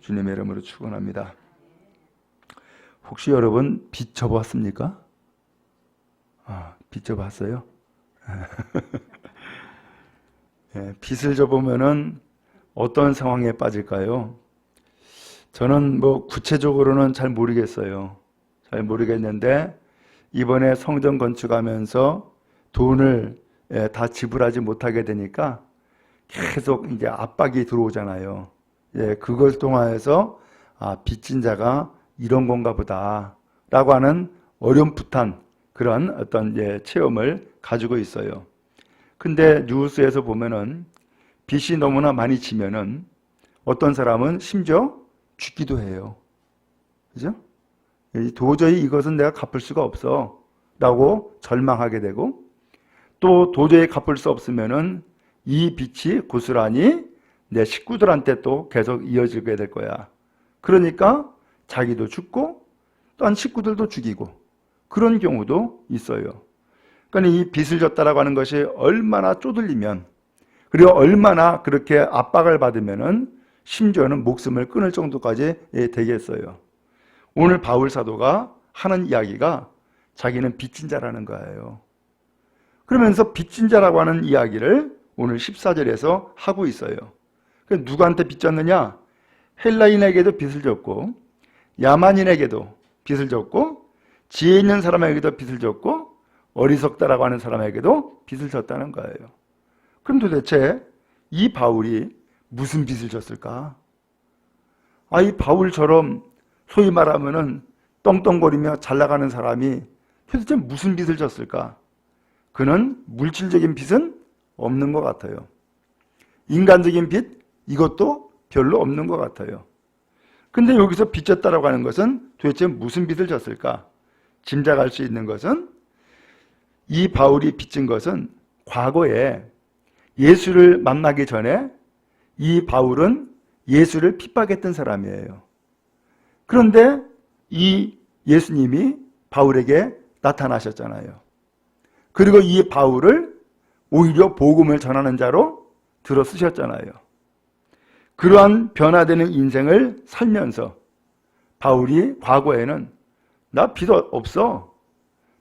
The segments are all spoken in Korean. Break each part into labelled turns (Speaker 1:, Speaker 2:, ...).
Speaker 1: 주님의 이름으로 축원합니다. 혹시 여러분 빛 접어봤습니까? 빛 접어봤어요? 빛을 접으면은 어떤 상황에 빠질까요? 저는 구체적으로는 잘 모르겠어요. 잘 모르겠는데 이번에 성전 건축하면서 돈을 다 지불하지 못하게 되니까 계속 이제 압박이 들어오잖아요. 그걸 통하여서 빚진 자가 이런 건가 보다 라고 하는 어렴풋한 그런 어떤 체험을 가지고 있어요. 근데 뉴스에서 보면은 빚이 너무나 많이 지면은 어떤 사람은 심지어 죽기도 해요. 그죠? 도저히 이것은 내가 갚을 수가 없어 라고 절망하게 되고, 또 도저히 갚을 수 없으면은 이 빚이 고스란히 내 식구들한테 또 계속 이어지게 될 거야. 그러니까 자기도 죽고 또한 식구들도 죽이고 그런 경우도 있어요. 그러니까 이 빚을 졌다라고 하는 것이 얼마나 쪼들리면, 그리고 얼마나 그렇게 압박을 받으면은 심지어는 목숨을 끊을 정도까지 되겠어요. 오늘 바울 사도가 하는 이야기가 자기는 빚진 자라는 거예요. 그러면서 빚진 자라고 하는 이야기를 오늘 14절에서 하고 있어요. 누구한테 빚졌느냐? 헬라인에게도 빚을 졌고, 야만인에게도 빚을 졌고, 지혜 있는 사람에게도 빚을 졌고, 어리석다라고 하는 사람에게도 빚을 졌다는 거예요. 그럼 도대체 이 바울이 무슨 빚을 졌을까? 이 바울처럼 소위 말하면은 떵떵거리며 잘 나가는 사람이 도대체 무슨 빚을 졌을까? 그는 물질적인 빚은 없는 것 같아요. 인간적인 빚, 이것도 별로 없는 것 같아요. 근데 여기서 빚졌다라고 하는 것은 도대체 무슨 빚을 졌을까? 짐작할 수 있는 것은, 이 바울이 빚진 것은 과거에 예수를 만나기 전에 이 바울은 예수를 핍박했던 사람이에요. 그런데 이 예수님이 바울에게 나타나셨잖아요. 그리고 이 바울을 오히려 복음을 전하는 자로 들어 쓰셨잖아요. 그러한 변화되는 인생을 살면서 바울이 과거에는 나 빚 없어,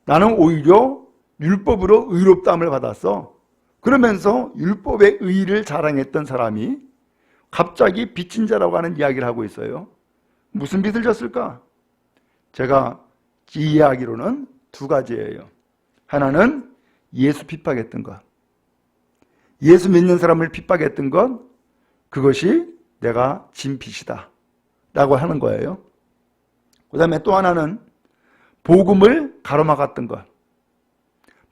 Speaker 1: 나는 오히려 율법으로 의롭다함을 받았어, 그러면서 율법의 의의를 자랑했던 사람이 갑자기 빚진 자라고 하는 이야기를 하고 있어요. 무슨 빚을 졌을까? 제가 이해하기로는 두 가지예요. 하나는 예수 핍박했던 것, 예수 믿는 사람을 핍박했던 것, 그것이 내가 진 빚이다 라고 하는 거예요. 그 다음에 또 하나는 복음을 가로막았던 것,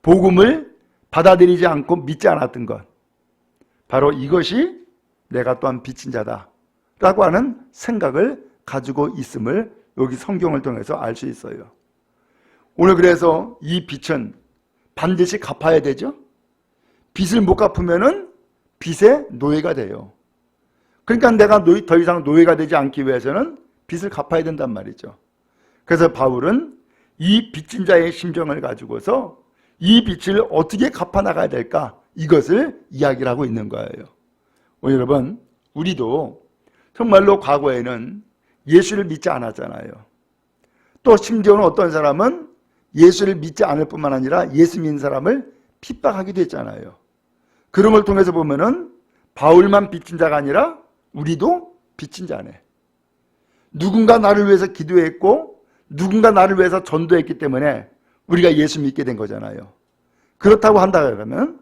Speaker 1: 복음을 받아들이지 않고 믿지 않았던 것, 바로 이것이 내가 또한 빚진 자다 라고 하는 생각을 가지고 있음을 여기 성경을 통해서 알 수 있어요. 오늘 그래서 이 빚은 반드시 갚아야 되죠. 빚을 못 갚으면은 빚의 노예가 돼요. 그러니까 내가 더 이상 노예가 되지 않기 위해서는 빚을 갚아야 된단 말이죠. 그래서 바울은 이 빚진 자의 심정을 가지고서 이 빚을 어떻게 갚아나가야 될까, 이것을 이야기를 하고 있는 거예요. 오늘 여러분, 우리도 정말로 과거에는 예수를 믿지 않았잖아요. 또 심지어는 어떤 사람은 예수를 믿지 않을 뿐만 아니라 예수 믿는 사람을 핍박하기도 했잖아요. 그런 걸 통해서 보면은 바울만 빚진 자가 아니라 우리도 빚진 자네. 누군가 나를 위해서 기도했고 누군가 나를 위해서 전도했기 때문에 우리가 예수 믿게 된 거잖아요. 그렇다고 한다 그러면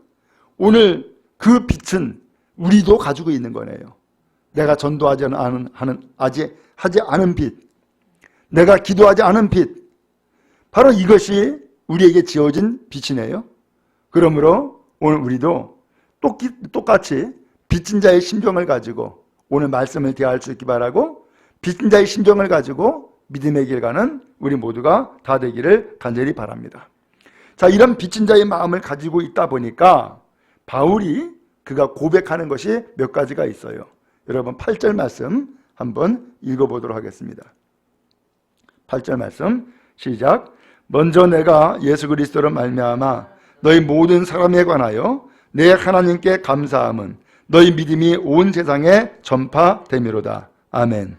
Speaker 1: 오늘 그 빚은 우리도 가지고 있는 거네요. 내가 전도하지 하지 않은 빚, 내가 기도하지 않은 빚, 바로 이것이 우리에게 지어진 빚이네요. 그러므로 오늘 우리도 똑같이 빚진 자의 심정을 가지고 오늘 말씀을 대할 수 있기 바라고, 빚진 자의 심정을 가지고 믿음의 길 가는 우리 모두가 다 되기를 간절히 바랍니다. 자, 이런 빚진 자의 마음을 가지고 있다 보니까 바울이 그가 고백하는 것이 몇 가지가 있어요. 여러분 8절 말씀 한번 읽어보도록 하겠습니다. 8절 말씀 시작. 먼저 내가 예수 그리스도로 말미암아 너희 모든 사람에 관하여 내 하나님께 감사함은 너희 믿음이 온 세상에 전파됨이로다. 아멘.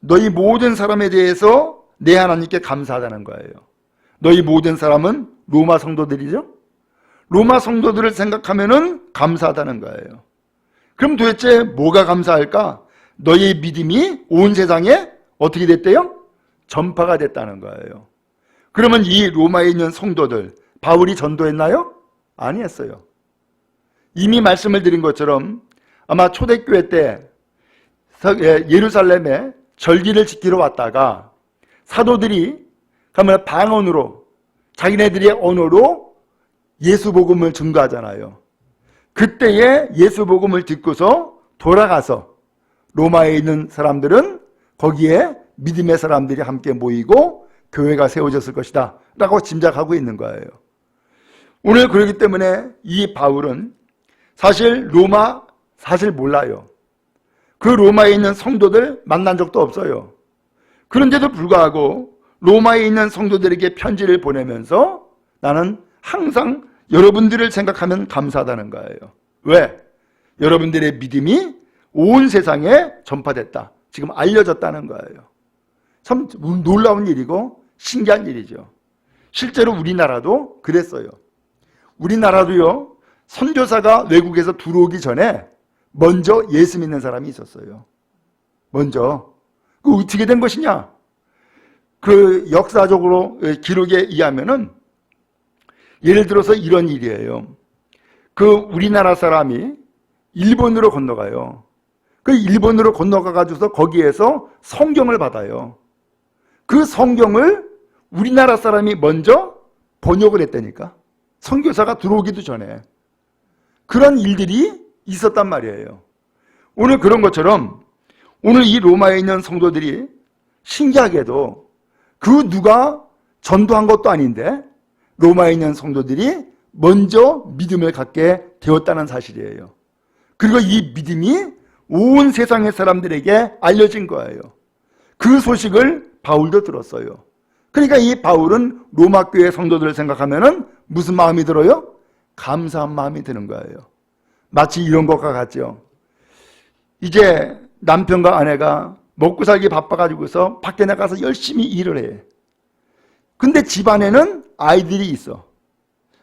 Speaker 1: 너희 모든 사람에 대해서 내 하나님께 감사하다는 거예요. 너희 모든 사람은 로마 성도들이죠. 로마 성도들을 생각하면은 감사하다는 거예요. 그럼 도대체 뭐가 감사할까? 너희 믿음이 온 세상에 어떻게 됐대요? 전파가 됐다는 거예요. 그러면 이 로마에 있는 성도들, 바울이 전도했나요? 아니었어요. 이미 말씀을 드린 것처럼 아마 초대교회 때 예루살렘에 절기를 지키러 왔다가 사도들이 가면 방언으로 자기네들의 언어로 예수 복음을 증거하잖아요. 그때에 예수 복음을 듣고서 돌아가서 로마에 있는 사람들은 거기에 믿음의 사람들이 함께 모이고 교회가 세워졌을 것이다 라고 짐작하고 있는 거예요. 오늘 그렇기 때문에 이 바울은 사실 로마 사실 몰라요. 그 로마에 있는 성도들 만난 적도 없어요. 그런데도 불구하고 로마에 있는 성도들에게 편지를 보내면서 나는 항상 여러분들을 생각하면 감사하다는 거예요. 왜? 여러분들의 믿음이 온 세상에 전파됐다. 지금 알려졌다는 거예요. 참 놀라운 일이고 신기한 일이죠. 실제로 우리나라도 그랬어요. 우리나라도요, 선교사가 외국에서 들어오기 전에 먼저 예수 믿는 사람이 있었어요. 먼저. 그 어떻게 된 것이냐? 그 역사적으로 기록에 의하면은 예를 들어서 이런 일이에요. 그 우리나라 사람이 일본으로 건너가요. 그 일본으로 건너가가지고서 거기에서 성경을 받아요. 그 성경을 우리나라 사람이 먼저 번역을 했다니까. 선교사가 들어오기도 전에. 그런 일들이 있었단 말이에요. 오늘 그런 것처럼 오늘 이 로마에 있는 성도들이 신기하게도 그 누가 전도한 것도 아닌데 로마에 있는 성도들이 먼저 믿음을 갖게 되었다는 사실이에요. 그리고 이 믿음이 온 세상의 사람들에게 알려진 거예요. 그 소식을 바울도 들었어요. 그러니까 이 바울은 로마 교회 성도들을 생각하면은 무슨 마음이 들어요? 감사한 마음이 드는 거예요. 마치 이런 것과 같죠. 이제 남편과 아내가 먹고 살기 바빠가지고서 밖에 나가서 열심히 일을 해. 근데 집안에는 아이들이 있어.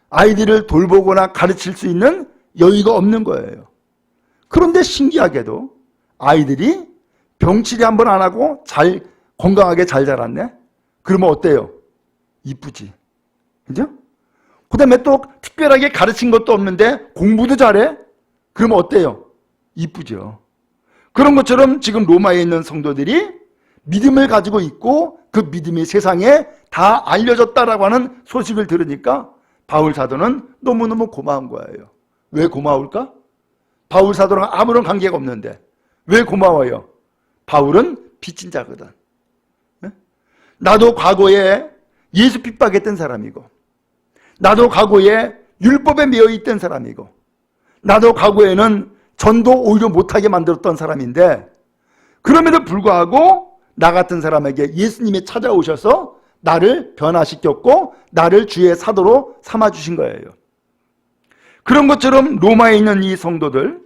Speaker 1: 아이들을 돌보거나 가르칠 수 있는 여유가 없는 거예요. 그런데 신기하게도 아이들이 병치레 한번 안 하고 잘 건강하게 잘 자랐네? 그러면 어때요? 이쁘지. 그죠? 그 다음에 또 특별하게 가르친 것도 없는데 공부도 잘해? 그러면 어때요? 이쁘죠. 그런 것처럼 지금 로마에 있는 성도들이 믿음을 가지고 있고 그 믿음이 세상에 다 알려졌다라고 하는 소식을 들으니까 바울 사도는 너무너무 고마운 거예요. 왜 고마울까? 바울 사도랑 아무런 관계가 없는데 왜 고마워요? 바울은 빚진 자거든. 나도 과거에 예수 핍박했던 사람이고 나도 과거에 율법에 매여 있던 사람이고 나도 과거에는 전도 오히려 못하게 만들었던 사람인데 그럼에도 불구하고 나 같은 사람에게 예수님이 찾아오셔서 나를 변화시켰고 나를 주의 사도로 삼아주신 거예요. 그런 것처럼 로마에 있는 이 성도들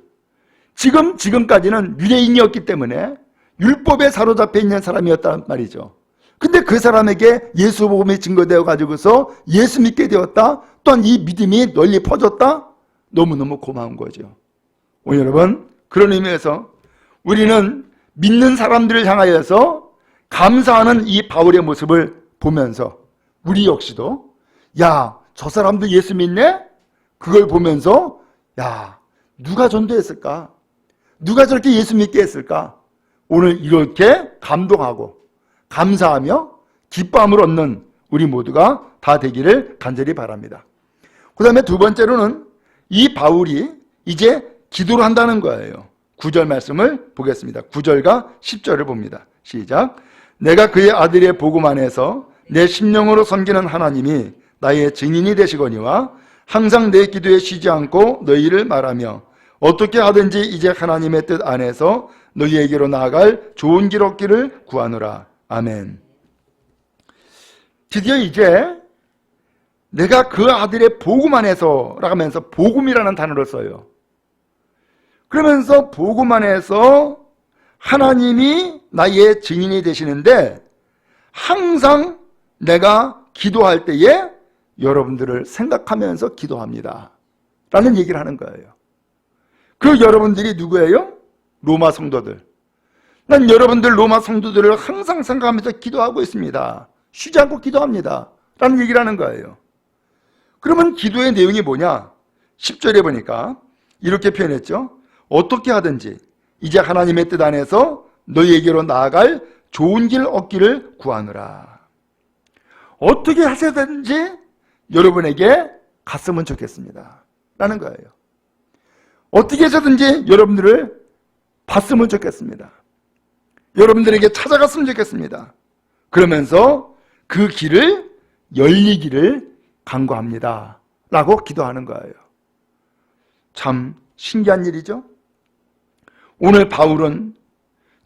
Speaker 1: 지금까지는 유대인이었기 때문에 율법에 사로잡혀 있는 사람이었단 말이죠. 근데 그 사람에게 예수 복음이 증거되어 가지고서 예수 믿게 되었다. 또한 이 믿음이 널리 퍼졌다. 너무너무 고마운 거죠. 오늘 여러분 그런 의미에서 우리는 믿는 사람들을 향하여서 감사하는 이 바울의 모습을 보면서 우리 역시도 야, 저 사람도 예수 믿네? 그걸 보면서 야, 누가 전도했을까? 누가 저렇게 예수 믿게 했을까? 오늘 이렇게 감동하고 감사하며 기쁨을 얻는 우리 모두가 다 되기를 간절히 바랍니다. 그 다음에 두 번째로는 이 바울이 이제 기도를 한다는 거예요. 9절 말씀을 보겠습니다. 9절과 10절을 봅니다. 시작. 내가 그의 아들의 복음 안에서 내 심령으로 섬기는 하나님이 나의 증인이 되시거니와 항상 내 기도에 쉬지 않고 너희를 말하며 어떻게 하든지 이제 하나님의 뜻 안에서 너희에게로 나아갈 좋은 길 얻기를 구하노라. 아멘. 드디어 이제 내가 그 아들의 복음 안에서 라고 하면서 복음이라는 단어를 써요. 그러면서 복음 안에서 하나님이 나의 증인이 되시는데 항상 내가 기도할 때에 여러분들을 생각하면서 기도합니다 라는 얘기를 하는 거예요. 그 여러분들이 누구예요? 로마 성도들. 난 여러분들 로마 성도들을 항상 생각하면서 기도하고 있습니다. 쉬지 않고 기도합니다 라는 얘기를 하는 거예요. 그러면 기도의 내용이 뭐냐? 10절에 보니까 이렇게 표현했죠. 어떻게 하든지 이제 하나님의 뜻 안에서 너희에게로 나아갈 좋은 길 얻기를 구하노라. 어떻게 하셔야되는지 여러분에게 갔으면 좋겠습니다 라는 거예요. 어떻게 해서든지 여러분들을 봤으면 좋겠습니다. 여러분들에게 찾아갔으면 좋겠습니다. 그러면서 그 길을 열리기를 간구합니다 라고 기도하는 거예요. 참 신기한 일이죠. 오늘 바울은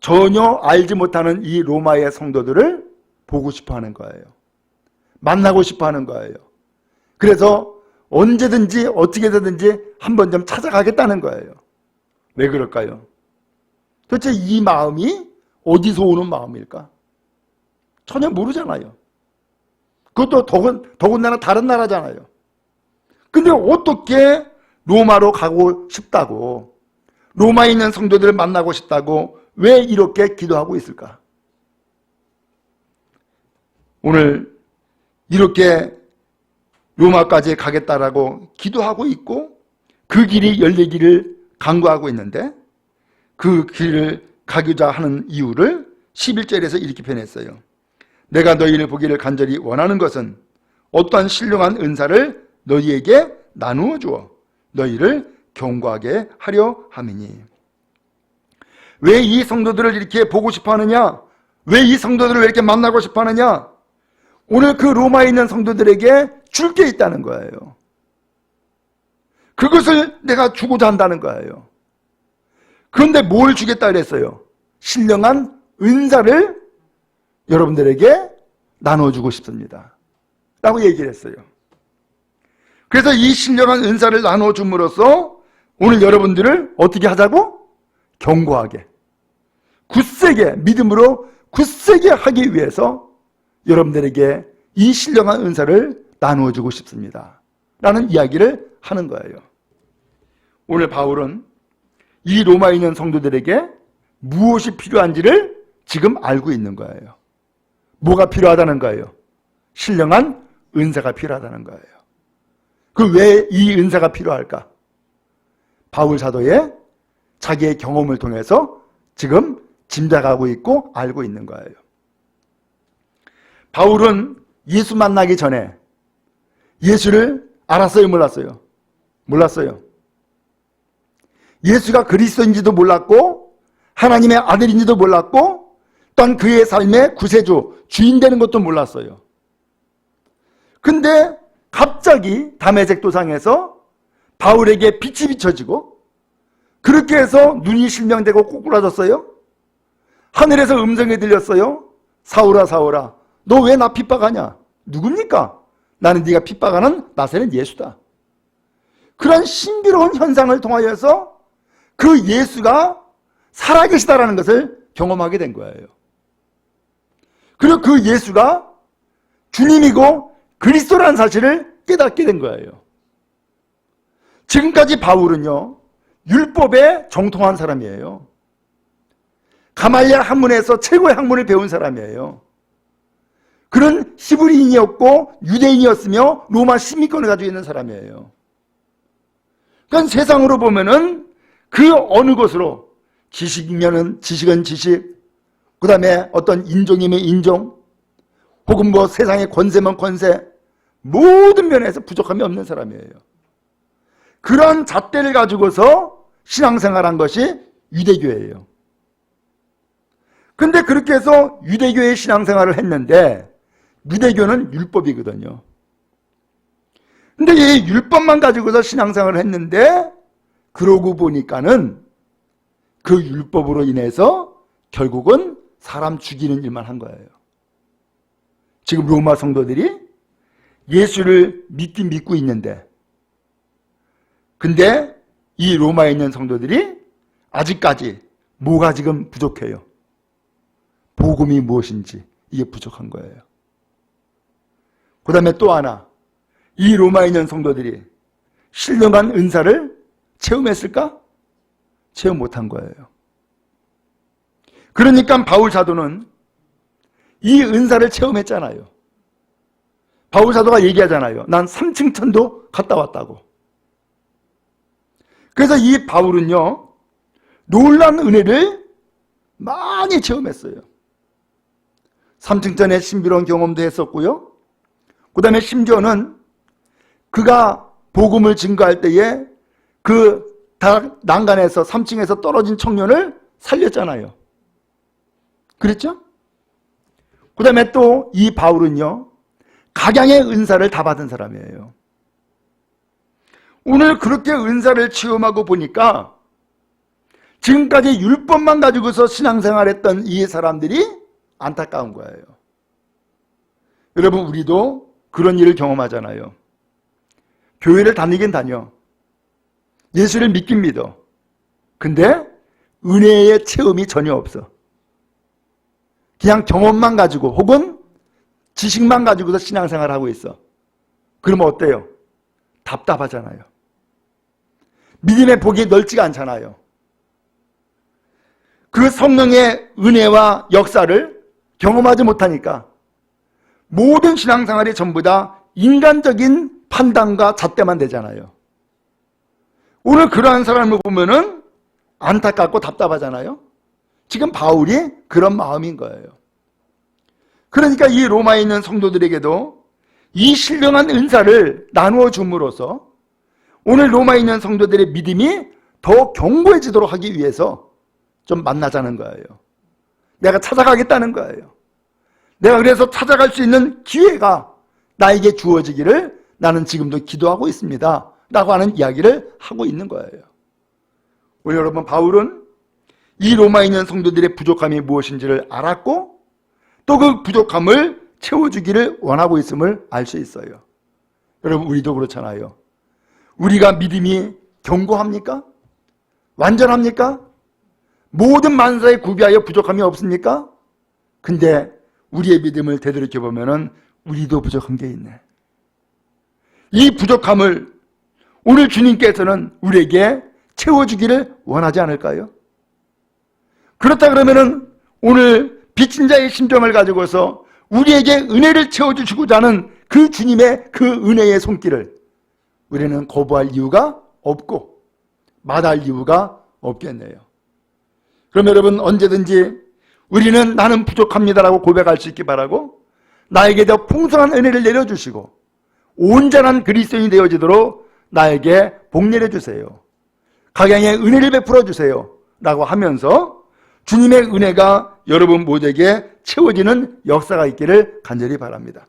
Speaker 1: 전혀 알지 못하는 이 로마의 성도들을 보고 싶어 하는 거예요. 만나고 싶어 하는 거예요. 그래서 언제든지 어떻게 해서든지 한번 좀 찾아가겠다는 거예요. 왜 그럴까요? 도대체 이 마음이 어디서 오는 마음일까? 전혀 모르잖아요. 그것도 더군다나 다른 나라잖아요. 근데 어떻게 로마로 가고 싶다고, 로마에 있는 성도들을 만나고 싶다고 왜 이렇게 기도하고 있을까? 오늘 이렇게 로마까지 가겠다라고 기도하고 있고 그 길이 열리기를 간구하고 있는데 그 길을 가고자 하는 이유를 11절에서 이렇게 표현했어요. 내가 너희를 보기를 간절히 원하는 것은 어떠한 신령한 은사를 너희에게 나누어 주어 너희를 경고하게 하려 함이니. 왜 이 성도들을 이렇게 보고 싶어 하느냐? 왜 이 성도들을 왜 이렇게 만나고 싶어 하느냐? 오늘 그 로마에 있는 성도들에게 줄 게 있다는 거예요. 그것을 내가 주고자 한다는 거예요. 그런데 뭘 주겠다 그랬어요? 신령한 은사를 여러분들에게 나눠주고 싶습니다 라고 얘기를 했어요. 그래서 이 신령한 은사를 나눠줌으로써 오늘 여러분들을 어떻게 하자고? 견고하게, 굳세게, 믿음으로 굳세게 하기 위해서 여러분들에게 이 신령한 은사를 나누어주고 싶습니다 라는 이야기를 하는 거예요. 오늘 바울은 이 로마에 있는 성도들에게 무엇이 필요한지를 지금 알고 있는 거예요. 뭐가 필요하다는 거예요? 신령한 은사가 필요하다는 거예요. 그 왜 이 은사가 필요할까? 바울 사도의 자기의 경험을 통해서 지금 짐작하고 있고 알고 있는 거예요. 바울은 예수 만나기 전에 예수를 알았어요, 몰랐어요? 몰랐어요. 예수가 그리스도인지도 몰랐고 하나님의 아들인지도 몰랐고 또한 그의 삶의 구세주, 주인 되는 것도 몰랐어요. 근데 갑자기 다메섹 도상에서 바울에게 빛이 비춰지고 그렇게 해서 눈이 실명되고 꼬꾸라졌어요. 하늘에서 음성이 들렸어요. 사울아 사울아 너 왜 나 핍박하냐? 누굽니까? 나는 네가 핍박하는 나세는 예수다. 그런 신비로운 현상을 통하여서 그 예수가 살아계시다라는 것을 경험하게 된 거예요. 그리고 그 예수가 주님이고 그리스도라는 사실을 깨닫게 된 거예요. 지금까지 바울은요 율법에 정통한 사람이에요. 가말리엘 학문에서 최고의 학문을 배운 사람이에요. 그는 히브리인이었고 유대인이었으며 로마 시민권을 가지고 있는 사람이에요. 그러니까 세상으로 보면은 그 어느 것으로 지식이면은 지식은 지식, 그 다음에 어떤 인종이면 인종, 혹은 뭐 세상의 권세면 권세, 모든 면에서 부족함이 없는 사람이에요. 그런 잣대를 가지고서 신앙생활한 것이 유대교예요. 근데 그렇게 해서 유대교의 신앙생활을 했는데 유대교는 율법이거든요. 근데 이 율법만 가지고서 신앙생활을 했는데 그러고 보니까는 그 율법으로 인해서 결국은 사람 죽이는 일만 한 거예요. 지금 로마 성도들이 예수를 믿긴 믿고 있는데, 근데 이 로마에 있는 성도들이 아직까지 뭐가 지금 부족해요? 복음이 무엇인지 이게 부족한 거예요. 그 다음에 또 하나, 이 로마에 있는 성도들이 신령한 은사를 체험했을까? 체험 못한 거예요. 그러니까 바울 사도는 이 은사를 체험했잖아요. 바울 사도가 얘기하잖아요. 난 3층 천도 갔다 왔다고. 그래서 이 바울은요, 놀라운 은혜를 많이 체험했어요. 3층 천의 신비로운 경험도 했었고요. 그 다음에 심지어는 그가 복음을 증거할 때에 그 난간에서 3층에서 떨어진 청년을 살렸잖아요. 그랬죠? 그 다음에 또 이 바울은요, 각양의 은사를 다 받은 사람이에요. 오늘 그렇게 은사를 체험하고 보니까 지금까지 율법만 가지고서 신앙생활했던 이 사람들이 안타까운 거예요. 여러분, 우리도 그런 일을 경험하잖아요. 교회를 다니긴 다녀. 예수를 믿긴 믿어. 근데 은혜의 체험이 전혀 없어. 그냥 경험만 가지고 혹은 지식만 가지고서 신앙생활을 하고 있어. 그러면 어때요? 답답하잖아요. 믿음의 복이 넓지가 않잖아요. 그 성령의 은혜와 역사를 경험하지 못하니까 모든 신앙생활이 전부 다 인간적인 판단과 잣대만 되잖아요. 오늘 그러한 사람을 보면은 안타깝고 답답하잖아요. 지금 바울이 그런 마음인 거예요. 그러니까 이 로마에 있는 성도들에게도 이 신령한 은사를 나누어 줌으로써 오늘 로마에 있는 성도들의 믿음이 더 견고해지도록 하기 위해서 좀 만나자는 거예요. 내가 찾아가겠다는 거예요. 내가 그래서 찾아갈 수 있는 기회가 나에게 주어지기를 나는 지금도 기도하고 있습니다 라고 하는 이야기를 하고 있는 거예요. 우리 여러분, 바울은 이 로마에 있는 성도들의 부족함이 무엇인지를 알았고 또 그 부족함을 채워주기를 원하고 있음을 알 수 있어요. 여러분, 우리도 그렇잖아요. 우리가 믿음이 견고합니까? 완전합니까? 모든 만사에 구비하여 부족함이 없습니까? 근데 우리의 믿음을 되돌이켜보면 우리도 부족한 게 있네. 이 부족함을 오늘 주님께서는 우리에게 채워주기를 원하지 않을까요? 그렇다 그러면 오늘 빚진 자의 심정을 가지고서 우리에게 은혜를 채워주시고자 하는 그 주님의 그 은혜의 손길을 우리는 거부할 이유가 없고 마다할 이유가 없겠네요. 그럼 여러분, 언제든지 우리는 나는 부족합니다라고 고백할 수 있기 바라고 나에게 더 풍성한 은혜를 내려주시고 온전한 그리스도인이 되어지도록 나에게 복 내려주세요. 각양의 은혜를 베풀어 주세요 라고 하면서 주님의 은혜가 여러분 모두에게 채워지는 역사가 있기를 간절히 바랍니다.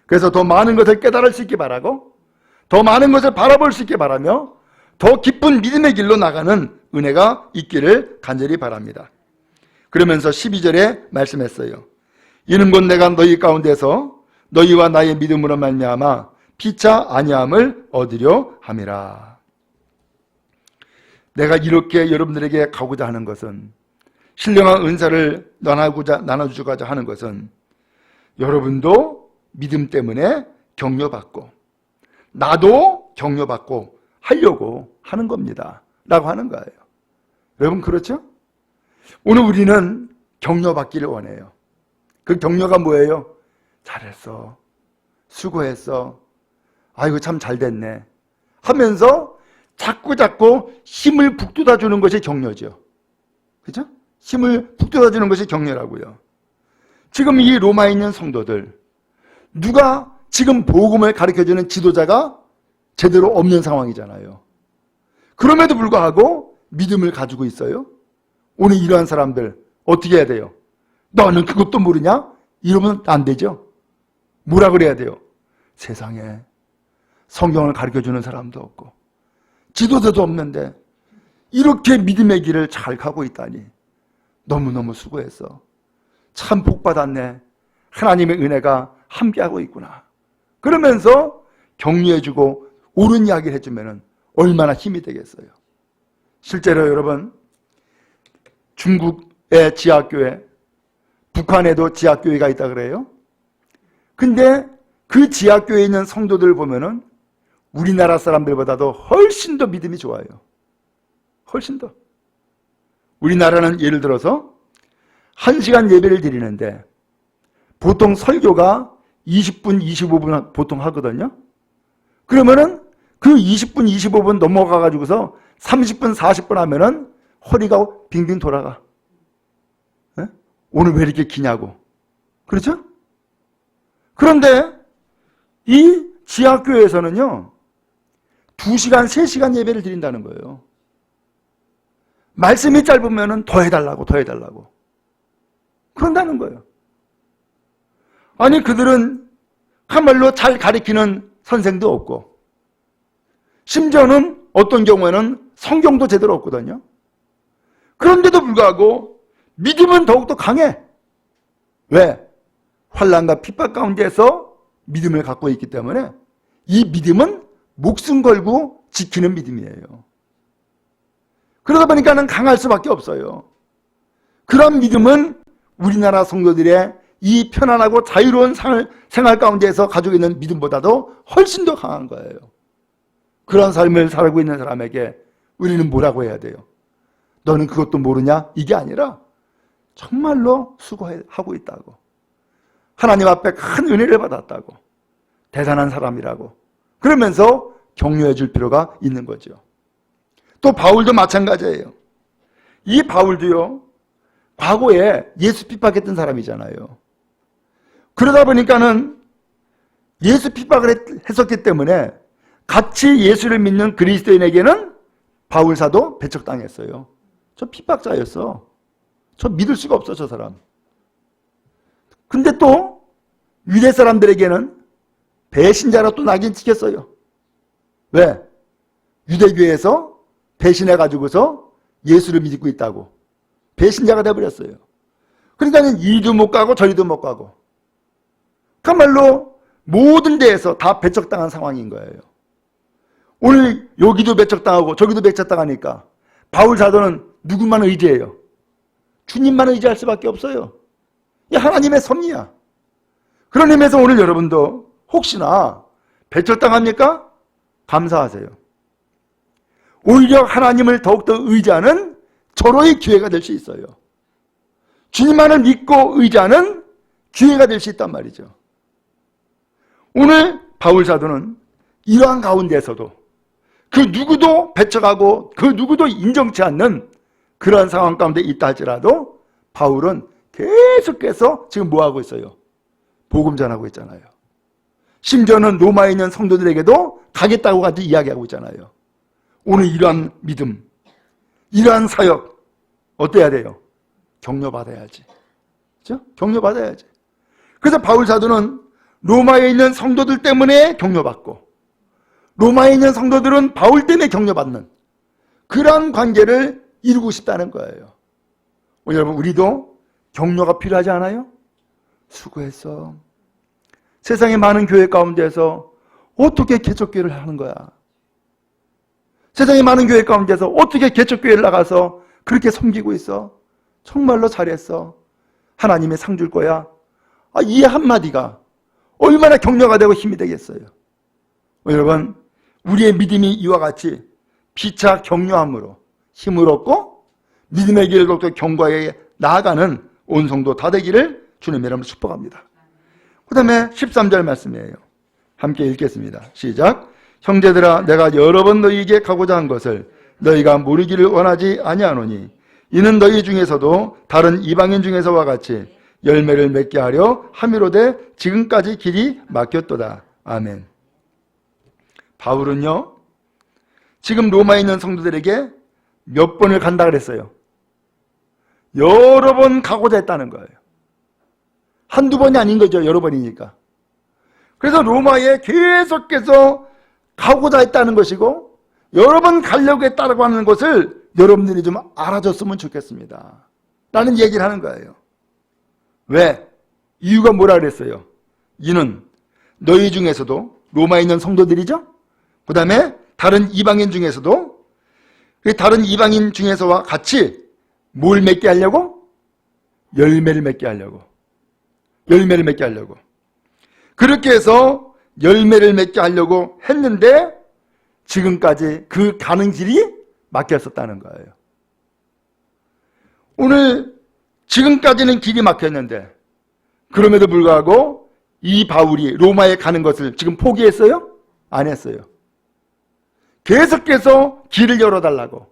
Speaker 1: 그래서 더 많은 것을 깨달을 수 있기 바라고 더 많은 것을 바라볼 수 있기 바라며 더 깊은 믿음의 길로 나가는 은혜가 있기를 간절히 바랍니다. 그러면서 12절에 말씀했어요. 이는 곧 내가 너희 가운데서 너희와 나의 믿음으로 말미암아 피차 아니함을 얻으려 함이라. 내가 이렇게 여러분들에게 가고자 하는 것은, 신령한 은사를 나눠주고자 하는 것은 여러분도 믿음 때문에 격려받고 나도 격려받고 하려고 하는 겁니다 라고 하는 거예요. 여러분, 그렇죠? 오늘 우리는 격려받기를 원해요. 그 격려가 뭐예요? 잘했어, 수고했어, 아이고 참 잘됐네 하면서 자꾸 힘을 북돋아 주는 것이 격려죠. 그죠? 힘을 북돋아 주는 것이 격려라고요. 지금 이 로마에 있는 성도들, 누가 지금 복음을 가르쳐주는 지도자가 제대로 없는 상황이잖아요. 그럼에도 불구하고 믿음을 가지고 있어요. 오늘 이러한 사람들 어떻게 해야 돼요? 너는 그것도 모르냐? 이러면 안 되죠. 뭐라 그래야 돼요? 세상에 성경을 가르쳐주는 사람도 없고 지도자도 없는데 이렇게 믿음의 길을 잘 가고 있다니 너무너무 수고했어. 참 복받았네. 하나님의 은혜가 함께하고 있구나. 그러면서 격려해주고 옳은 이야기를 해주면 얼마나 힘이 되겠어요. 실제로 여러분, 중국의 지하교회, 북한에도 지하교회가 있다 그래요. 근데 그 지하교회에 있는 성도들 보면은 우리나라 사람들보다도 훨씬 더 믿음이 좋아요. 훨씬 더. 우리나라는 예를 들어서 1시간 예배를 드리는데 보통 설교가 20분, 25분 보통 하거든요. 그러면은 그 20분, 25분 넘어가가지고서 30분, 40분 하면은 허리가 빙빙 돌아가. 네? 오늘 왜 이렇게 기냐고. 그렇죠? 그런데 이 지하교회에서는요, 2시간, 3시간 예배를 드린다는 거예요. 말씀이 짧으면 더 해달라고, 더 해달라고. 그런다는 거예요. 아니, 그들은 참말로 잘 가르치는 선생도 없고, 심지어는 어떤 경우에는 성경도 제대로 없거든요. 그런데도 불구하고 믿음은 더욱더 강해. 왜? 환난과 핍박 가운데서 믿음을 갖고 있기 때문에 이 믿음은 목숨 걸고 지키는 믿음이에요. 그러다 보니까는 강할 수밖에 없어요. 그런 믿음은 우리나라 성도들의 이 편안하고 자유로운 생활 가운데서 가지고 있는 믿음보다도 훨씬 더 강한 거예요. 그런 삶을 살고 있는 사람에게 우리는 뭐라고 해야 돼요? 너는 그것도 모르냐? 이게 아니라 정말로 수고하고 있다고. 하나님 앞에 큰 은혜를 받았다고. 대단한 사람이라고. 그러면서 격려해 줄 필요가 있는 거죠. 또 바울도 마찬가지예요. 이 바울도요, 과거에 예수 핍박했던 사람이잖아요. 그러다 보니까는 예수 핍박을 했었기 때문에 같이 예수를 믿는 그리스도인에게는 바울 사도 배척당했어요. 저 핍박자였어. 저 믿을 수가 없어, 저 사람. 근데 또 유대 사람들에게는 배신자로 또 낙인 찍혔어요. 왜? 유대교회에서 배신해가지고서 예수를 믿고 있다고. 배신자가 돼버렸어요. 그러니까 이리도 못 가고 저리도 못 가고. 그야말로 모든 데에서 다 배척당한 상황인 거예요. 오늘 여기도 배척당하고 저기도 배척당하니까 바울 사도는 누구만 의지해요? 주님만 의지할 수밖에 없어요. 이 하나님의 섭리야. 그런 의미에서 오늘 여러분도 혹시나 배척당합니까? 감사하세요. 오히려 하나님을 더욱더 의지하는 절호의 기회가 될 수 있어요. 주님만을 믿고 의지하는 기회가 될 수 있단 말이죠. 오늘 바울 사도는 이러한 가운데서도 그 누구도 배척하고 그 누구도 인정치 않는 그런 상황 가운데 있다 할지라도 바울은 계속해서 지금 뭐하고 있어요? 복음 전하고 있잖아요. 심지어는 로마에 있는 성도들에게도 가겠다고 같이 이야기하고 있잖아요. 오늘 이러한 믿음, 이러한 사역 어때야 돼요? 격려받아야지. 그렇죠? 격려받아야지. 그래서 바울 사도는 로마에 있는 성도들 때문에 격려받고 로마에 있는 성도들은 바울 때문에 격려받는 그러한 관계를 이루고 싶다는 거예요. 여러분, 우리도 격려가 필요하지 않아요? 수고했어. 세상의 많은 교회 가운데서 어떻게 개척교회를 하는 거야? 세상의 많은 교회 가운데서 어떻게 개척교회를 나가서 그렇게 섬기고 있어? 정말로 잘했어. 하나님의 상 줄 거야. 이 한마디가 얼마나 격려가 되고 힘이 되겠어요. 여러분, 우리의 믿음이 이와 같이 피차 격려함으로 힘을 얻고 믿음의 길을 걷고 경과에 나아가는 온 성도 다 되기를 주님의 이름으로 축복합니다. 그 다음에 13절 말씀이에요. 함께 읽겠습니다. 시작. 형제들아, 내가 여러 번 너희에게 가고자 한 것을 너희가 모르기를 원하지 아니하노니 이는 너희 중에서도 다른 이방인 중에서와 같이 열매를 맺게 하려 함이로되 지금까지 길이 막혔도다. 아멘. 바울은요, 지금 로마에 있는 성도들에게 몇 번을 간다 그랬어요? 여러 번 가고자 했다는 거예요. 한두 번이 아닌 거죠. 여러 번이니까. 그래서 로마에 계속해서 가고자 했다는 것이고 여러 번 가려고 했다고 하는 것을 여러분들이 좀 알아줬으면 좋겠습니다. 라는 얘기를 하는 거예요. 왜? 이유가 뭐라 그랬어요? 이는 너희 중에서도 로마에 있는 성도들이죠. 그 다음에 다른 이방인 중에서도 다른 이방인 중에서와 같이 뭘 맺게 하려고? 열매를 맺게 하려고. 열매를 맺게 하려고. 그렇게 해서 열매를 맺게 하려고 했는데 지금까지 그 가는 길이 막혔었다는 거예요. 오늘 지금까지는 길이 막혔는데 그럼에도 불구하고 이 바울이 로마에 가는 것을 지금 포기했어요? 안 했어요. 계속해서 길을 열어달라고,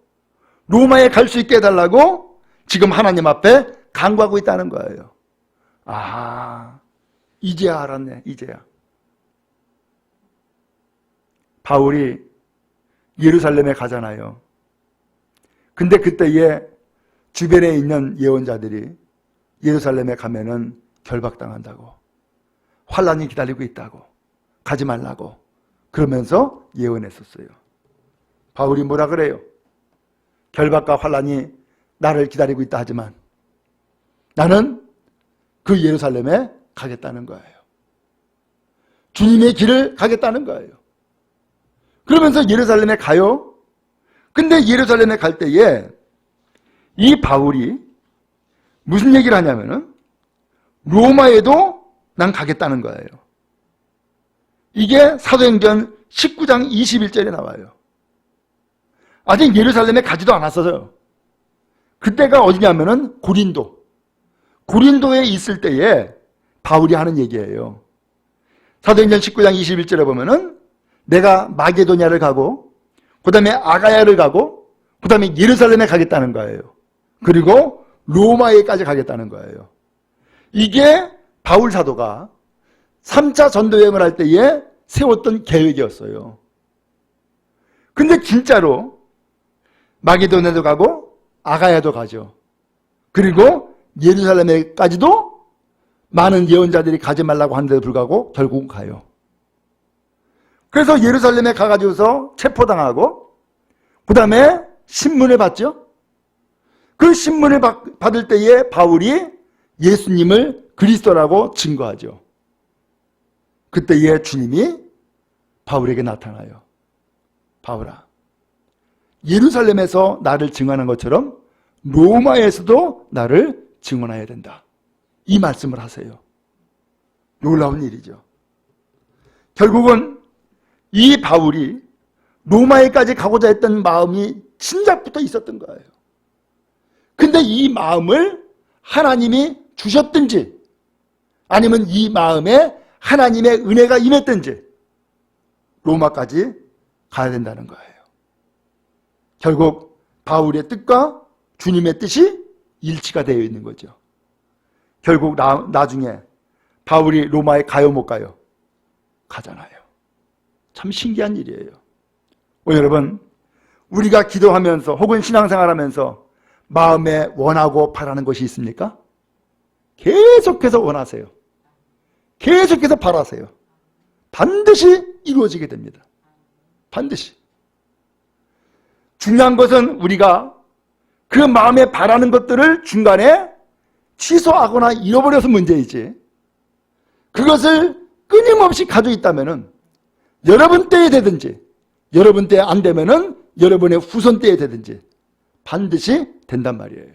Speaker 1: 로마에 갈 수 있게 해달라고 지금 하나님 앞에 간구하고 있다는 거예요. 아, 이제야 알았네. 이제야. 바울이 예루살렘에 가잖아요. 근데 그때에 주변에 있는 예언자들이 예루살렘에 가면은 결박당한다고, 환란이 기다리고 있다고, 가지 말라고 그러면서 예언했었어요. 바울이 뭐라 그래요? 결박과 환란이 나를 기다리고 있다 하지만 나는 그 예루살렘에 가겠다는 거예요. 주님의 길을 가겠다는 거예요. 그러면서 예루살렘에 가요. 근데 예루살렘에 갈 때에 이 바울이 무슨 얘기를 하냐면은 로마에도 난 가겠다는 거예요. 이게 사도행전 19장 21절에 나와요. 아직 예루살렘에 가지도 않았어요. 그때가 어디냐면은 고린도. 고린도에 있을 때에 바울이 하는 얘기예요. 사도행전 19장 21절에 보면은 내가 마게도냐를 가고 그 다음에 아가야를 가고 그 다음에 예루살렘에 가겠다는 거예요. 그리고 로마에까지 가겠다는 거예요. 이게 바울 사도가 3차 전도여행을 할 때에 세웠던 계획이었어요. 근데 진짜로 마게도냐도 가고 아가야도 가죠. 그리고 예루살렘에까지도 많은 예언자들이 가지 말라고 하는데도 불구하고 결국은 가요. 그래서 예루살렘에 가가지고서 체포당하고 그 다음에 신문을 받죠. 그 신문을 받을 때에 바울이 예수님을 그리스도라고 증거하죠. 그때에 주님이 바울에게 나타나요. 바울아, 예루살렘에서 나를 증언한 것처럼 로마에서도 나를 증언해야 된다. 이 말씀을 하세요. 놀라운 일이죠. 결국은 이 바울이 로마에까지 가고자 했던 마음이 진작부터 있었던 거예요. 근데 이 마음을 하나님이 주셨든지 아니면 이 마음에 하나님의 은혜가 임했든지 로마까지 가야 된다는 거예요. 결국 바울의 뜻과 주님의 뜻이 일치가 되어 있는 거죠. 결국 나중에 바울이 로마에 가요 못 가요? 가잖아요. 참 신기한 일이에요. 여러분, 우리가 기도하면서 혹은 신앙생활하면서 마음에 원하고 바라는 것이 있습니까? 계속해서 원하세요. 계속해서 바라세요. 반드시 이루어지게 됩니다. 반드시. 중요한 것은 우리가 그 마음에 바라는 것들을 중간에 취소하거나 잃어버려서 문제이지, 그것을 끊임없이 가지고 있다면은 여러분 때에 되든지 여러분 때에 안 되면은 여러분의 후손 때에 되든지 반드시 된단 말이에요.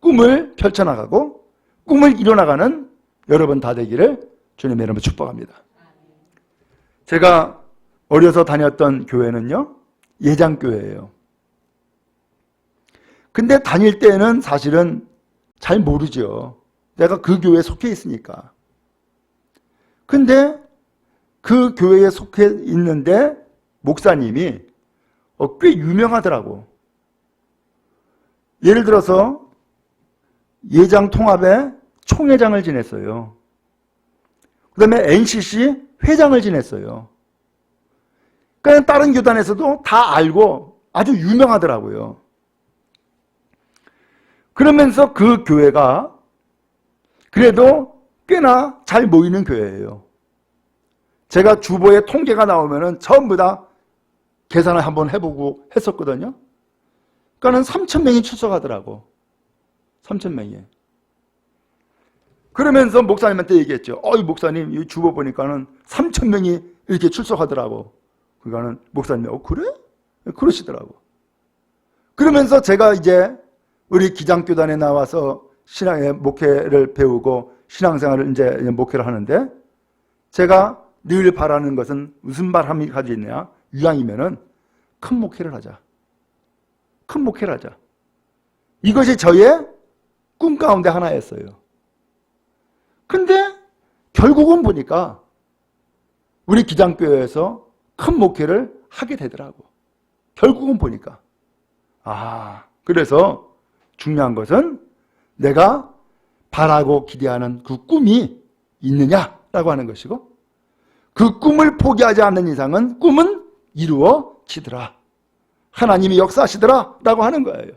Speaker 1: 꿈을 펼쳐나가고 꿈을 이뤄나가는 여러분 다 되기를 주님의 이름으로 축복합니다. 제가 어려서 다녔던 교회는요, 예장교회예요. 근데 다닐 때는 사실은 잘 모르죠. 내가 그 교회에 속해 있으니까. 근데 그 교회에 속해 있는데 목사님이 꽤 유명하더라고. 예를 들어서 예장 통합의 총회장을 지냈어요. 그 다음에 NCC 회장을 지냈어요. 그러니까 다른 교단에서도 다 알고 아주 유명하더라고요. 그러면서 그 교회가 그래도 꽤나 잘 모이는 교회예요. 제가 주보에 통계가 나오면은 전부 다 계산을 한번 해보고 했었거든요. 그러니까는 3,000명이 출석하더라고. 3,000명이. 그러면서 목사님한테 얘기했죠. 이 목사님, 이 주보 보니까는 3,000명이 이렇게 출석하더라고. 그러니까는 목사님이 그래? 그러시더라고. 그러면서 제가 이제 우리 기장교단에 나와서 신앙의 목회를 배우고 신앙생활을 이제 목회를 하는데, 제가 늘 바라는 것은 무슨 바람이 가지고 있냐? 이왕이면은 큰 목회를 하자. 큰 목회를 하자. 이것이 저의 꿈 가운데 하나였어요. 근데 결국은 보니까 우리 기장교회에서 큰 목회를 하게 되더라고. 결국은 보니까. 그래서 중요한 것은 내가 바라고 기대하는 그 꿈이 있느냐라고 하는 것이고, 그 꿈을 포기하지 않는 이상은 꿈은 이루어지더라. 하나님이 역사하시더라 라고 하는 거예요.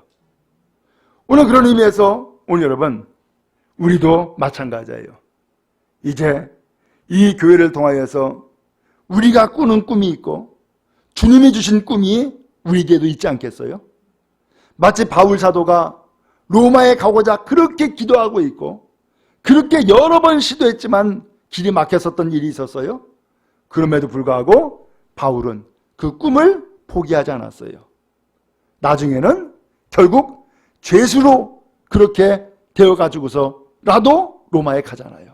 Speaker 1: 오늘 그런 의미에서 오늘 여러분, 우리도 마찬가지예요. 이제 이 교회를 통하여서 우리가 꾸는 꿈이 있고 주님이 주신 꿈이 우리에게도 있지 않겠어요? 마치 바울 사도가 로마에 가고자 그렇게 기도하고 있고 그렇게 여러 번 시도했지만 길이 막혔었던 일이 있었어요. 그럼에도 불구하고 바울은 그 꿈을 포기하지 않았어요. 나중에는 결국 죄수로 그렇게 되어가지고서라도 로마에 가잖아요.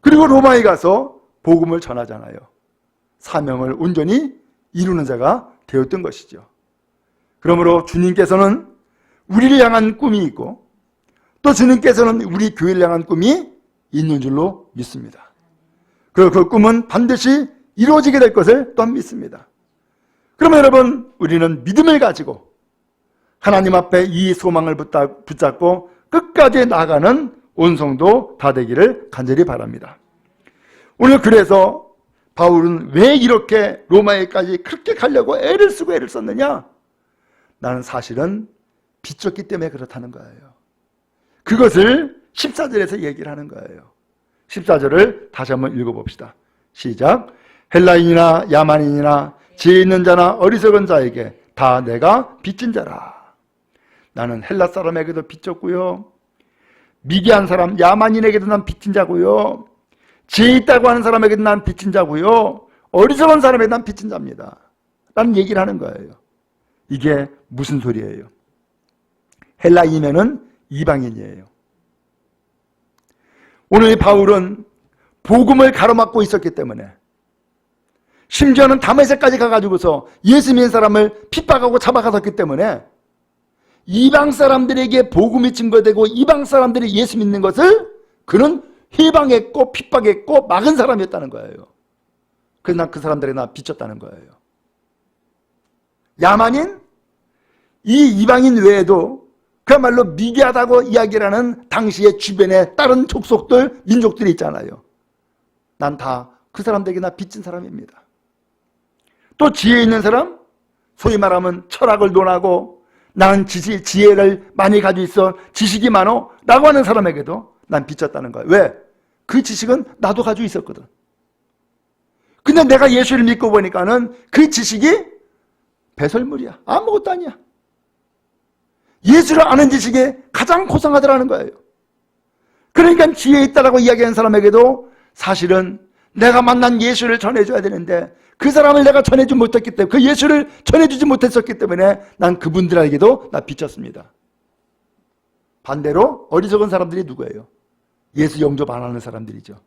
Speaker 1: 그리고 로마에 가서 복음을 전하잖아요. 사명을 온전히 이루는 자가 되었던 것이죠. 그러므로 주님께서는 우리를 향한 꿈이 있고 또 주님께서는 우리 교회를 향한 꿈이 있는 줄로 믿습니다. 그리고 그 꿈은 반드시 이루어지게 될 것을 또한 믿습니다. 그러면 여러분, 우리는 믿음을 가지고 하나님 앞에 이 소망을 붙잡고 끝까지 나아가는 온 성도 다 되기를 간절히 바랍니다. 오늘 그래서 바울은 왜 이렇게 로마에까지 그렇게 가려고 애를 쓰고 애를 썼느냐? 나는 사실은 빚졌기 때문에 그렇다는 거예요. 그것을 14절에서 얘기를 하는 거예요. 14절을 다시 한번 읽어봅시다. 시작. 헬라인이나 야만인이나 지혜 있는 자나 어리석은 자에게 다 내가 빚진 자라. 나는 헬라 사람에게도 빚졌고요, 미개한 사람 야만인에게도 난 빚진 자고요, 지혜 있다고 하는 사람에게도 난 빚진 자고요, 어리석은 사람에게 난 빚진 자입니다 라는 얘기를 하는 거예요. 이게 무슨 소리예요? 헬라인이면은 이방인이에요. 오늘 바울은 복음을 가로막고 있었기 때문에, 심지어는 다메섹까지 가가지고서 예수 믿는 사람을 핍박하고 잡아갔었기 때문에 이방 사람들에게 복음이 증거되고 이방 사람들이 예수 믿는 것을 그는 해방했고 핍박했고 막은 사람이었다는 거예요. 그래서 난 그 사람들에게 나 빚졌다는 거예요. 야만인, 이 이방인 외에도 그야말로 미개하다고 이야기를 하는 당시의 주변에 다른 족속들, 민족들이 있잖아요. 난 다 그 사람들에게 나 빚진 사람입니다. 또 지혜 있는 사람, 소위 말하면 철학을 논하고 나는 지혜를 많이 가지고 있어, 지식이 많어 라고 하는 사람에게도 난 빚졌다는 거예요. 왜? 그 지식은 나도 가지고 있었거든. 근데 내가 예수를 믿고 보니까는 그 지식이 배설물이야. 아무것도 아니야. 예수를 아는 지식이 가장 고상하더라는 거예요. 그러니까 지혜 있다라고 이야기하는 사람에게도 사실은 내가 만난 예수를 전해줘야 되는데 그 사람을 내가 전해주지 못했기 때문에, 그 예수를 전해주지 못했었기 때문에 난 그분들에게도 나 빚졌습니다. 반대로 어리석은 사람들이 누구예요? 예수 영접 안 하는 사람들이죠.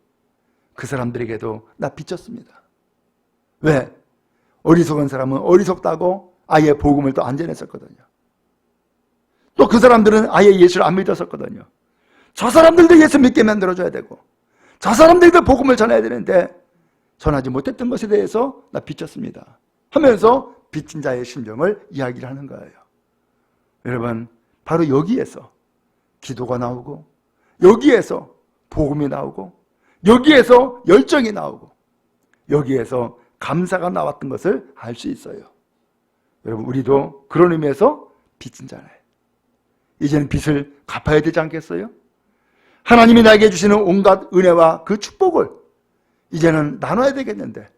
Speaker 1: 그 사람들에게도 나 빚졌습니다. 왜? 어리석은 사람은 어리석다고 아예 복음을 또 안 전했었거든요. 또 그 사람들은 아예 예수를 안 믿었었거든요. 저 사람들도 예수 믿게 만들어줘야 되고 저 사람들도 복음을 전해야 되는데 전하지 못했던 것에 대해서 나 빚졌습니다 하면서 빚진 자의 심정을 이야기를 하는 거예요. 여러분, 바로 여기에서 기도가 나오고 여기에서 복음이 나오고 여기에서 열정이 나오고 여기에서 감사가 나왔던 것을 알 수 있어요. 여러분, 우리도 그런 의미에서 빚진 자네. 이제는 빚을 갚아야 되지 않겠어요? 하나님이 나에게 주시는 온갖 은혜와 그 축복을 이제는 나눠야 되겠는데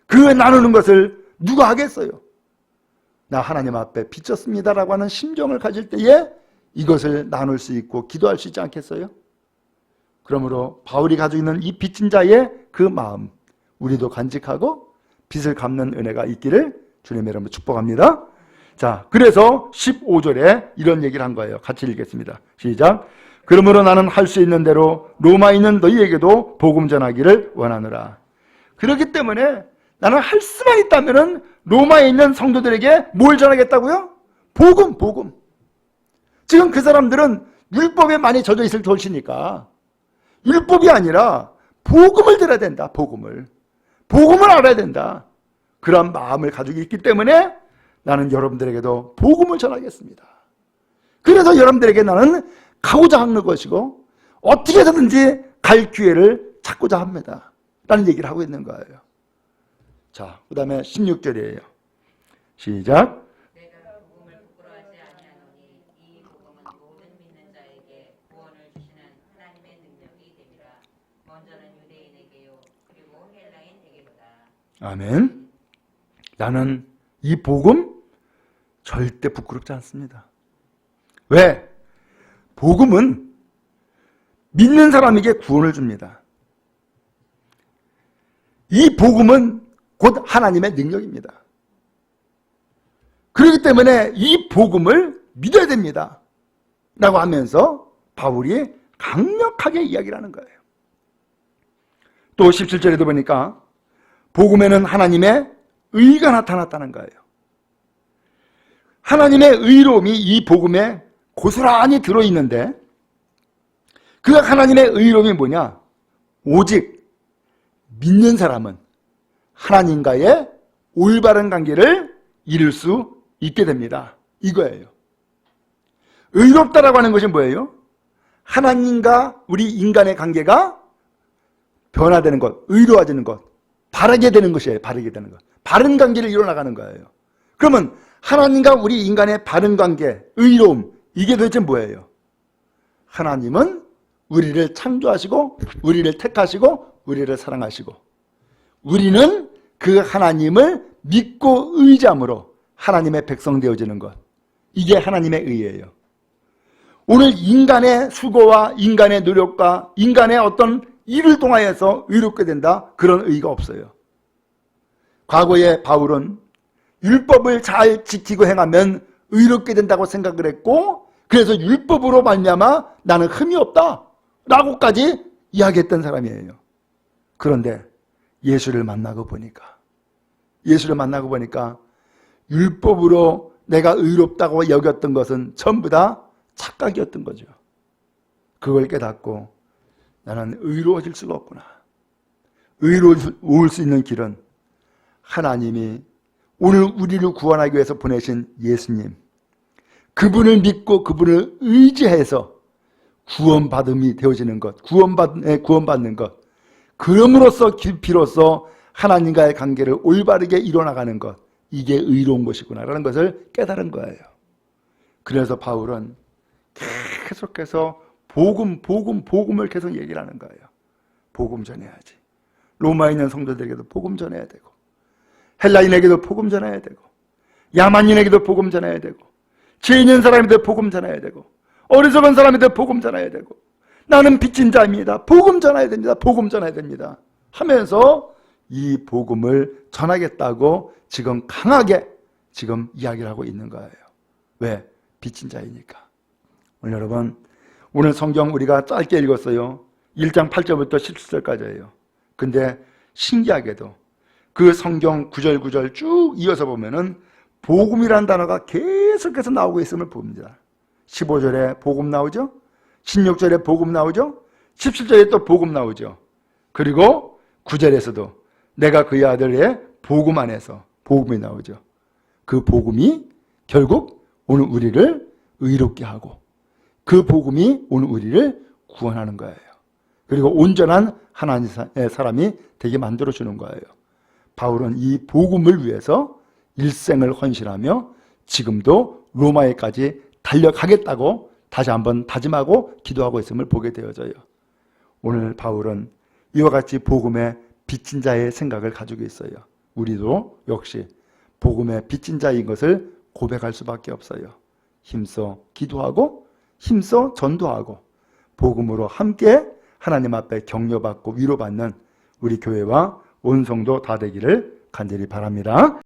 Speaker 1: 그 나누는 것을 누가 하겠어요? 나 하나님 앞에 빚졌습니다라고 하는 심정을 가질 때에 이것을 나눌 수 있고 기도할 수 있지 않겠어요? 그러므로 바울이 가지고 있는 이 빚진 자의 그 마음, 우리도 간직하고 빚을 갚는 은혜가 있기를 주님의 이름으로 축복합니다. 자, 그래서 15절에 이런 얘기를 한 거예요. 같이 읽겠습니다. 시작. 그러므로 나는 할 수 있는 대로 로마에 있는 너희에게도 복음 전하기를 원하노라. 그렇기 때문에 나는 할 수만 있다면은 로마에 있는 성도들에게 뭘 전하겠다고요? 복음. 지금 그 사람들은 율법에 많이 젖어 있을 것이니까 율법이 아니라 복음을 들어야 된다. 복음을 알아야 된다. 그런 마음을 가지고 있기 때문에 나는 여러분들에게도 복음을 전하겠습니다. 그래서 여러분들에게 나는 가고자 하는 것이고 어떻게 해서든지 갈 기회를 찾고자 합니다. 라는 얘기를 하고 있는 거예요. 자, 그 다음에 16절이에요. 시작.
Speaker 2: 내가 복음을 부끄러워하지 아니하노니 이 복음은 모든 믿는 자에게 구원을 주시는 하나님의 능력이 됨이라. 먼저는 유대인에게요 그리고 헬라인에게로다.
Speaker 1: 아멘. 나는 이 복음 절대 부끄럽지 않습니다. 왜? 복음은 믿는 사람에게 구원을 줍니다. 이 복음은 곧 하나님의 능력입니다. 그렇기 때문에 이 복음을 믿어야 됩니다. 라고 하면서 바울이 강력하게 이야기를 하는 거예요. 또 17절에도 보니까 복음에는 하나님의 의가 나타났다는 거예요. 하나님의 의로움이 이 복음에 고스란히 들어있는데 그 하나님의 의로움이 뭐냐? 오직 믿는 사람은 하나님과의 올바른 관계를 이룰 수 있게 됩니다. 이거예요. 의롭다라고 하는 것이 뭐예요? 하나님과 우리 인간의 관계가 변화되는 것, 의로워지는 것, 바르게 되는 것이에요. 바르게 되는 것. 바른 관계를 이뤄나가는 거예요. 그러면 하나님과 우리 인간의 바른 관계, 의로움, 이게 도대체 뭐예요? 하나님은 우리를 창조하시고 우리를 택하시고 우리를 사랑하시고 우리는 그 하나님을 믿고 의지함으로 하나님의 백성 되어지는 것, 이게 하나님의 의예요. 오늘 인간의 수고와 인간의 노력과 인간의 어떤 일을 통하여서 의롭게 된다, 그런 의의가 없어요. 과거에 바울은 율법을 잘 지키고 행하면 의롭게 된다고 생각을 했고 그래서 율법으로 말미암아 나는 흠이 없다 라고까지 이야기했던 사람이에요. 그런데 예수를 만나고 보니까 율법으로 내가 의롭다고 여겼던 것은 전부 다 착각이었던 거죠. 그걸 깨닫고 나는 의로워질 수가 없구나. 의로울 수 있는 길은 하나님이 오늘 우리를 구원하기 위해서 보내신 예수님, 그분을 믿고 그분을 의지해서 구원받음이 되어지는 것, 구원받는 것, 그럼으로써 비로소 하나님과의 관계를 올바르게 이뤄나가는 것, 이게 의로운 것이구나라는 것을 깨달은 거예요. 그래서 바울은 계속해서 복음을 계속 얘기를 하는 거예요. 복음 전해야지. 로마에 있는 성도들에게도 복음 전해야 되고 헬라인에게도 복음 전해야 되고 야만인에게도 복음 전해야 되고 죄 있는 사람에게도 복음 전해야 되고 어리석은 사람에게도 복음 전해야 되고 나는 빚진 자입니다. 복음 전해야 됩니다. 복음 전해야 됩니다. 하면서 이 복음을 전하겠다고 지금 강하게 지금 이야기를 하고 있는 거예요. 왜? 빚진 자이니까. 오늘 여러분, 오늘 성경 우리가 짧게 읽었어요. 1장 8절부터 17절까지예요. 근데 신기하게도 그 성경 구절 쭉 이어서 보면은 복음이라는 단어가 계속해서 나오고 있음을 봅니다. 15절에 복음 나오죠? 16절에 복음 나오죠? 17절에 또 복음 나오죠? 그리고 9절에서도 내가 그의 아들의 복음 안에서 복음이 나오죠. 그 복음이 결국 오늘 우리를 의롭게 하고 그 복음이 오늘 우리를 구원하는 거예요. 그리고 온전한 하나님의 사람이 되게 만들어주는 거예요. 바울은 이 복음을 위해서 일생을 헌신하며 지금도 로마에까지 달려가겠다고 다시 한번 다짐하고 기도하고 있음을 보게 되어져요. 오늘 바울은 이와 같이 복음의 빚진 자의 생각을 가지고 있어요. 우리도 역시 복음의 빚진 자인 것을 고백할 수밖에 없어요. 힘써 기도하고 힘써 전도하고 복음으로 함께 하나님 앞에 격려받고 위로받는 우리 교회와 온 성도 다 되기를 간절히 바랍니다.